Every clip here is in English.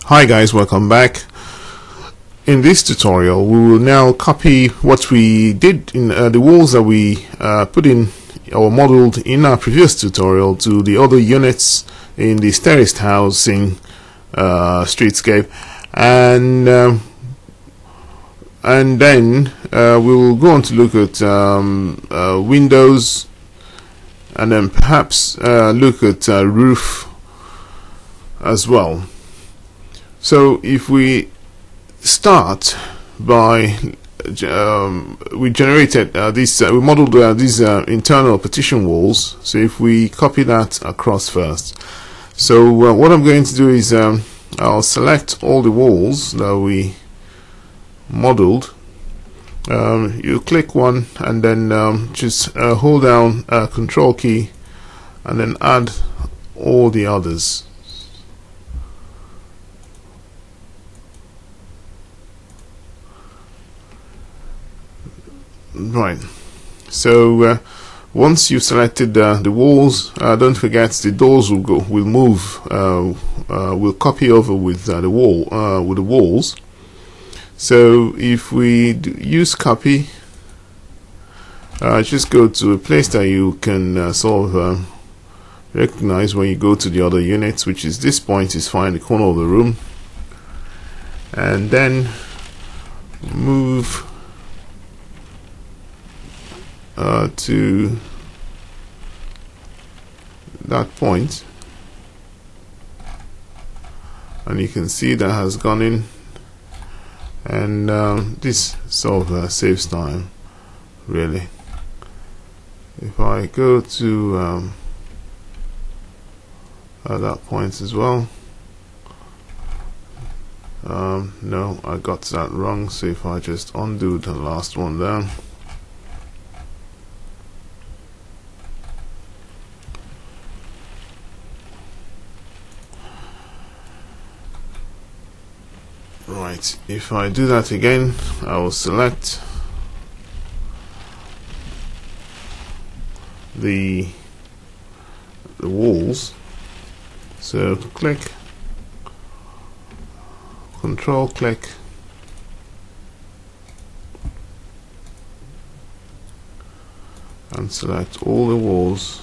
Hi guys, welcome back. In this tutorial we will now copy what we did in the walls that we put in or modeled in our previous tutorial to the other units in the terraced housing streetscape, and then we will go on to look at windows, and then perhaps look at roof as well. So if we start by we generated we modeled these internal partition walls. So if we copy that across first, so what I'm going to do is I'll select all the walls that we modeled. You click one and then just hold down Control key and then add all the others. Right, so once you've selected the walls, don't forget the doors will move, will copy over with the walls. So if we use copy, just go to a place that you can sort of recognize when you go to the other units, which is this point is fine, the corner of the room, and then move to that point, and you can see that has gone in, and this sort of saves time really. If I go to that point as well, no, I got that wrong, so if I just undo the last one down, right, if I do that again, I will select the walls. So click, Control click, and select all the walls.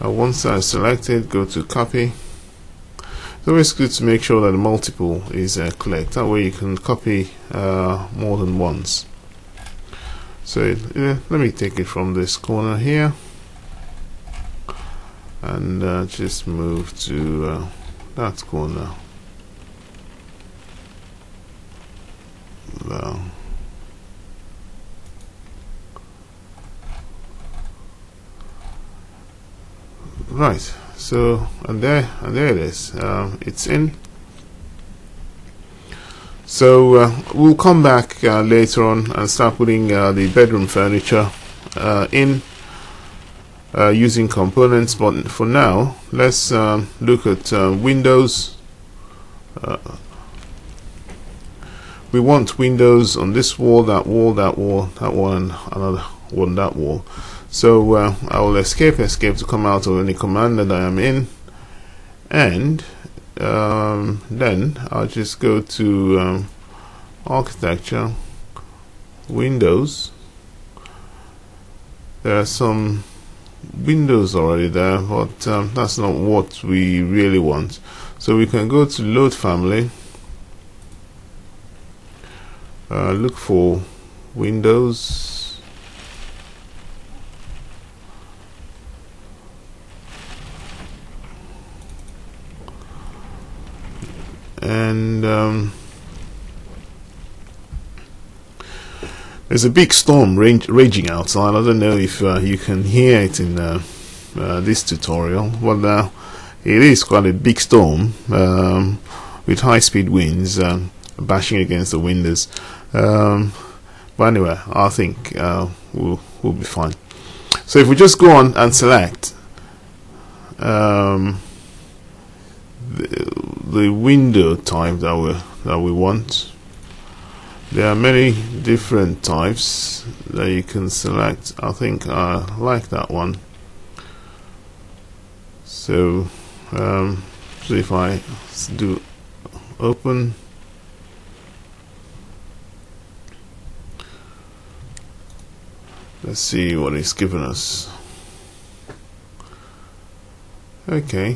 Once I selected, go to copy. It's always good to make sure that the multiple is clicked. That way you can copy more than once. So let me take it from this corner here and just move to that corner. Right, so and there it is. It's in. So we'll come back later on and start putting the bedroom furniture in using components, but for now let's look at windows. We want windows on this wall, that wall, that wall, that one, another one, that wall. So I will escape to come out of any command that I am in, and then I'll just go to Architecture, Windows. There are some windows already there, but that's not what we really want. So we can go to Load Family, look for Windows, and there's a big storm raging outside. I don't know if you can hear it in this tutorial, but it is quite a big storm with high-speed winds bashing against the windows. But anyway, I think we'll be fine. So if we just go on and select the window type that we want, there are many different types that you can select. I think I like that one. So So if I do open, let's see what it's given us. Okay,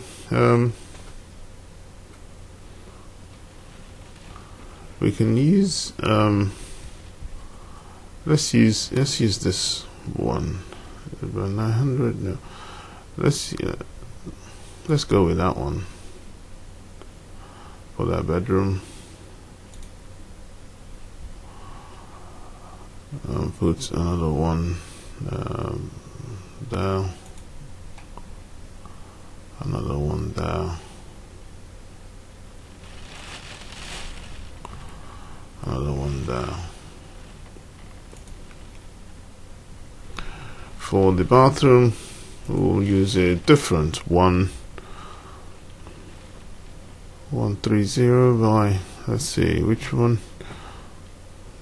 we can use let's use this one. About 900. No, let's go with that one for that bedroom. Put another one there, another one there, another one there. For the bathroom, we'll use a different 130 by, let's see which one,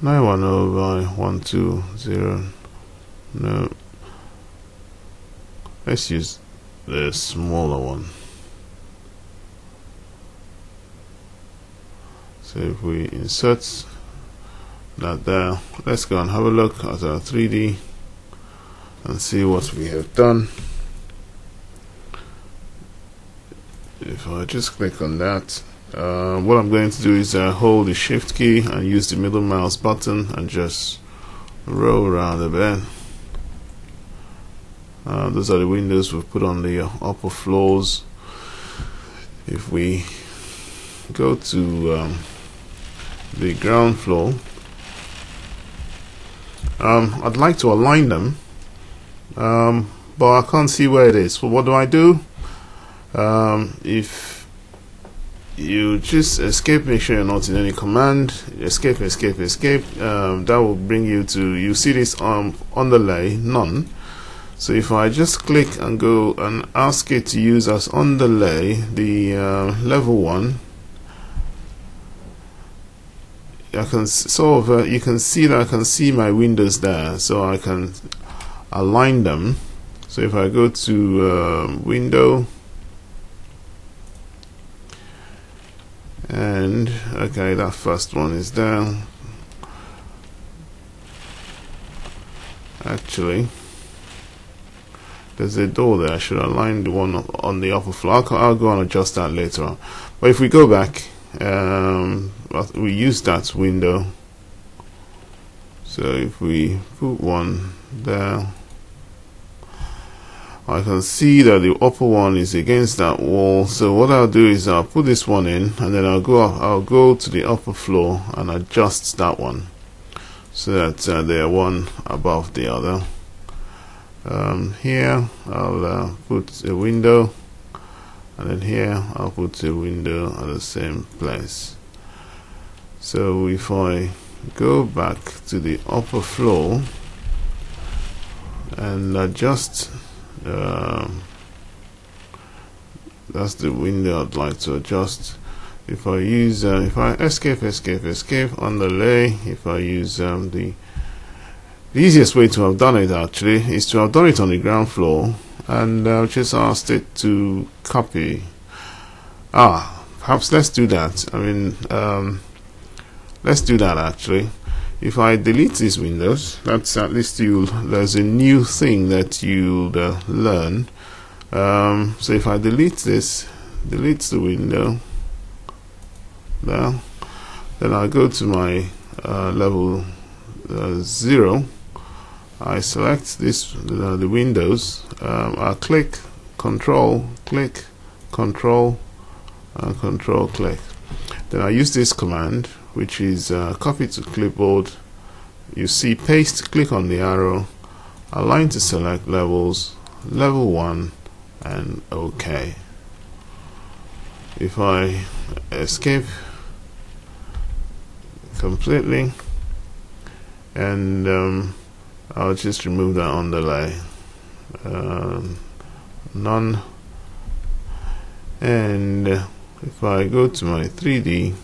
910 by 120. No, let's use the smaller one. So if we insert that there, let's go and have a look at our 3D and see what we have done. If I just click on that, what I'm going to do is hold the shift key and use the middle mouse button and just roll around a bit. Those are the windows we've put on the upper floors. If we go to the ground floor, I'd like to align them, but I can't see where it is. So what do? If you just escape, make sure you're not in any command, escape, that will bring you to, you see this underlay, none. So if I just click and go and ask it to use as underlay the level 1, I can sort of you can see that I can see my windows there, so I can align them. So if I go to window, and okay, that first one is there. Actually, there's a door there. I should align the one on the upper floor. I'll go and adjust that later on. But if we go back, we use that window. So if we put one there, I can see that the upper one is against that wall. So what I'll do is I'll put this one in, and then I'll go to the upper floor and adjust that one so that they are one above the other. Here I'll put a window, and then here I'll put a window at the same place. So if I go back to the upper floor and adjust, that's the window I'd like to adjust. If I use if I escape underlay, if I use the easiest way to have done it actually is to have done it on the ground floor, and just asked it to copy. Perhaps let's do that. I mean, let's do that actually. If I delete these windows, that's at least there's a new thing that you'll learn. So if I delete this, deletes the window there, then I go to my level 0. I select this the windows. I click Control, click, Control, and Control, click. Then I use this command, which is copy to clipboard. You see paste, click on the arrow, align to select levels, level 1, and OK. If I escape completely, and I'll just remove that underlay, none, and if I go to my 3D,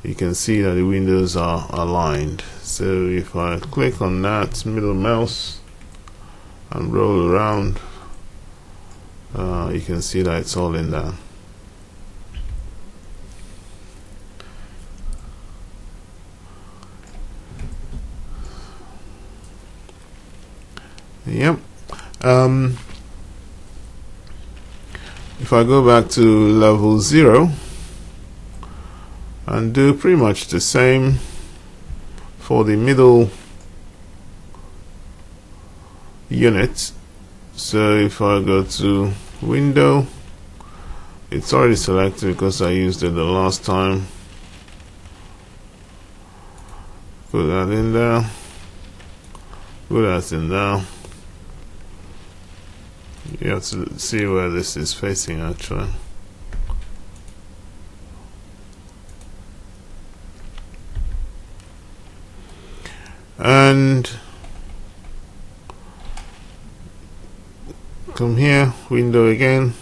you can see that the windows are aligned. So if I click on that middle mouse and roll around, you can see that it's all in there. Yep. If I go back to level 0 and do pretty much the same for the middle unit, so if I go to window, it's already selected because I used it the last time. Put that in there, put that in there. You have to see where this is facing actually. And come here, window again.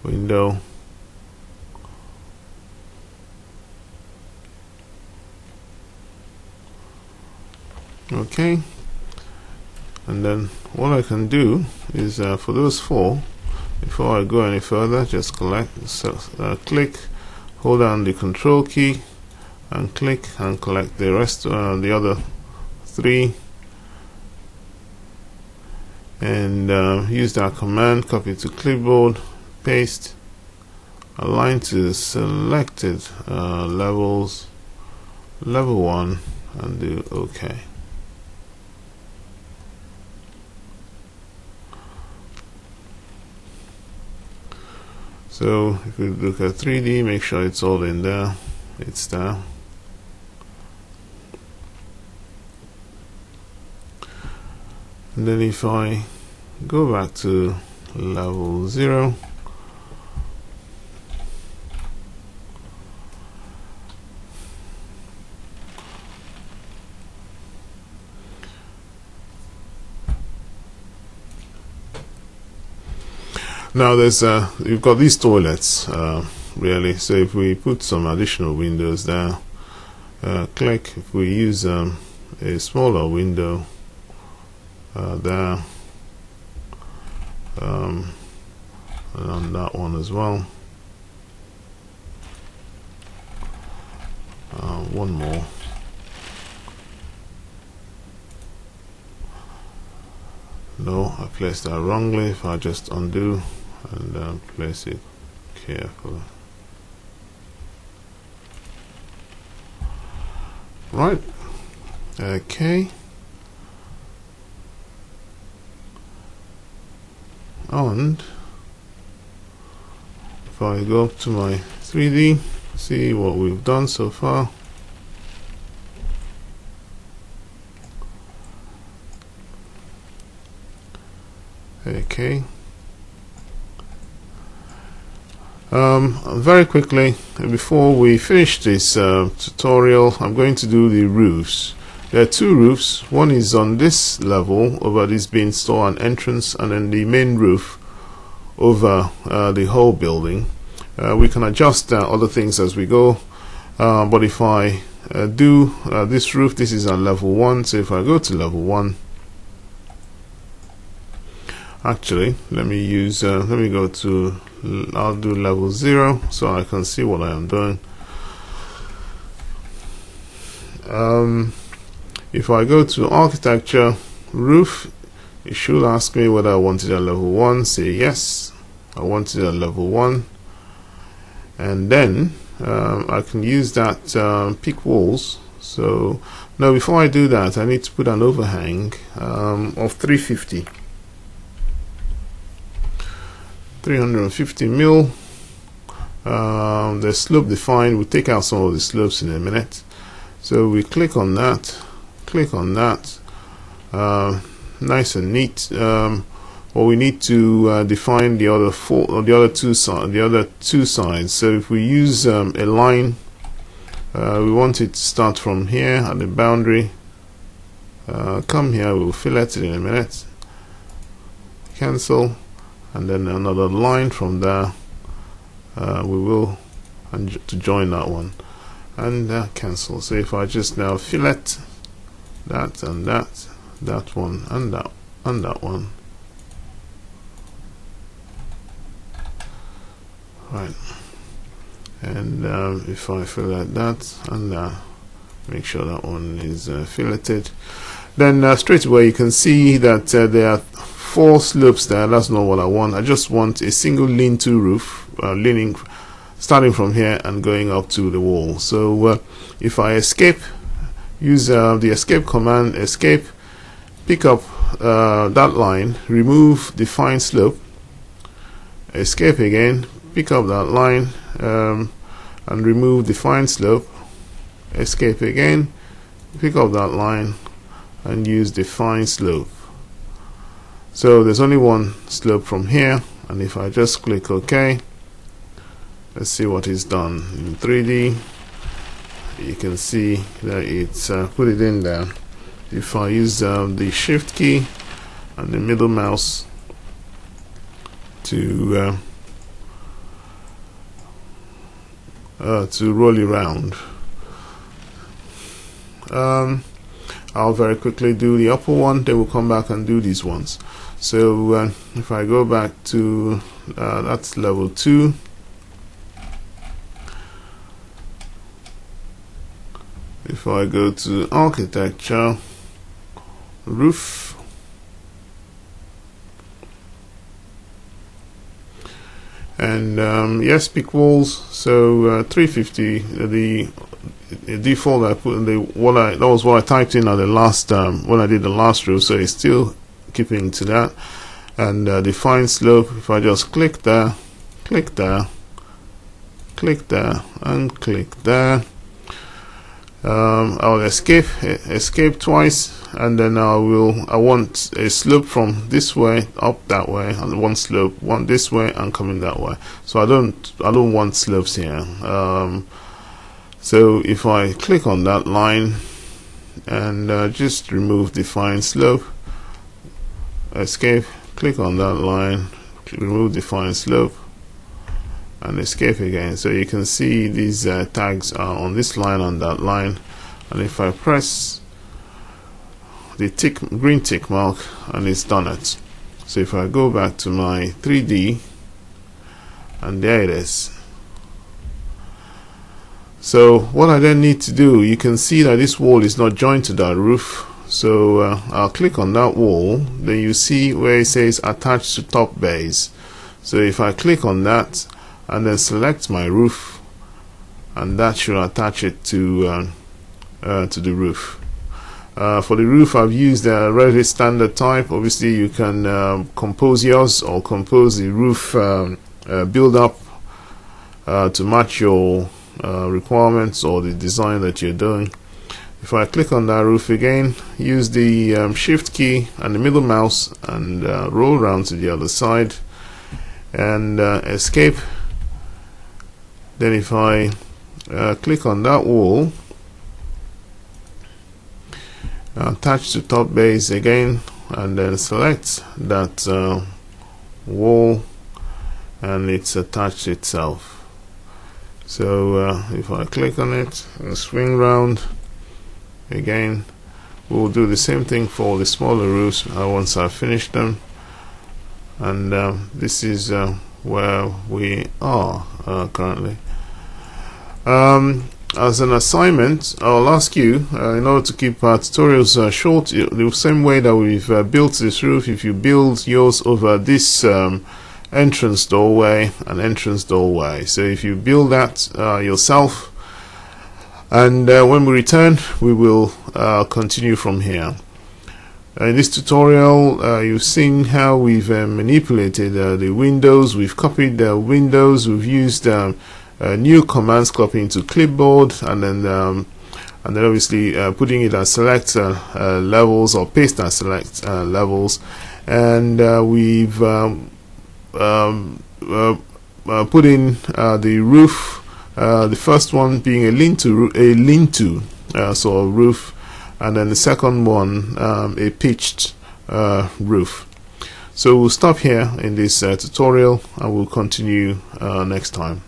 Window. Okay, and then what I can do is for those 4, before I go any further, just click, hold down the control key and click and collect the rest, the other 3, and use that command, copy to clipboard, paste, align to selected levels, level 1, and do OK. So if we look at 3D, make sure it's all in there. It's there. And then if I go back to level 0, now there's you've got these toilets really, so if we put some additional windows there, click, if we use a smaller window there, and on that one as well, one more. No, I placed that wrongly. If I just undo and place it carefully. Right. Okay. And if I go up to my 3D, see what we've done so far. Okay. Very quickly, before we finish this tutorial, I'm going to do the roofs. There are 2 roofs. One is on this level over this bin store and entrance, and then the main roof over the whole building. We can adjust other things as we go, but if I do this roof, this is on level 1, so if I go to level 1, actually let me use let me go to, I'll do level 0 so I can see what I am doing. If I go to architecture, roof, it should ask me whether I want it at level 1. Say yes, I want it at level 1, and then I can use that peak walls. So now before I do that, I need to put an overhang of 350 mil. The slope defined, we'll take out some of the slopes in a minute. So we click on that, nice and neat. What we need to define the other 4 or the other two sides. So if we use a line, we want it to start from here at the boundary, come here, we'll fillet it in a minute, cancel, and then another line from there, we will, and to join that one, and cancel. So if I just now fillet that and that, that one and that one. Right, and if I fillet that and that, make sure that one is filleted, then straight away you can see that there are 4 slopes there. That's not what I want. I just want a single lean-to roof, leaning, starting from here and going up to the wall. So if I escape, use the escape command, escape, pick up that line, remove define slope, escape again, pick up that line and remove define slope, escape again, pick up that line and use define slope. So there's only one slope from here, and if I just click OK, let's see what is done in 3D. You can see that it's put it in there. If I use the shift key and the middle mouse to roll it around, I'll very quickly do the upper one, then we'll come back and do these ones. So if I go back to that's level 2, if I go to architecture, roof, and yes, pick walls. So 350, the default I put in that was what I typed in at the last when I did the last roof, so it's still keeping to that. And define slope, if I just click there, click there, click there, and click there, I'll escape twice, and then I want a slope from this way up that way, and one slope one this way and coming that way. So I don't want slopes here. So if I click on that line and just remove define slope, escape, click on that line, remove define slope, and escape again. So you can see these tags are on this line, on that line, and if I press the green tick mark, and it's done it. So if I go back to my 3D, and there it is. So what I then need to do, you can see that this wall is not joined to that roof. So I'll click on that wall, then you see where it says attach to top base. So if I click on that and then select my roof, and that should attach it to the roof. For the roof, I've used the Revit standard type. Obviously you can compose yours or compose the roof build up to match your requirements or the design that you're doing. If I click on that roof again, use the shift key and the middle mouse and roll around to the other side and escape. Then if I click on that wall, attach to top base again, and then select that wall, and it's attached itself. So if I click on it and swing round again, we'll do the same thing for the smaller roofs once I've finished them. And this is where we are currently. As an assignment, I'll ask you, in order to keep our tutorials short, the same way that we've built this roof, if you build yours over this entrance doorway and entrance doorway. So if you build that yourself, and when we return, we will continue from here. In this tutorial, you've seen how we've manipulated the windows. We've copied the windows. We've used new commands, copying to clipboard, and then obviously putting it as select levels or paste as select levels, and we've put in the roof, the first one being a lean-to sort of roof, and then the second one a pitched roof. So we'll stop here in this tutorial, and we'll continue next time.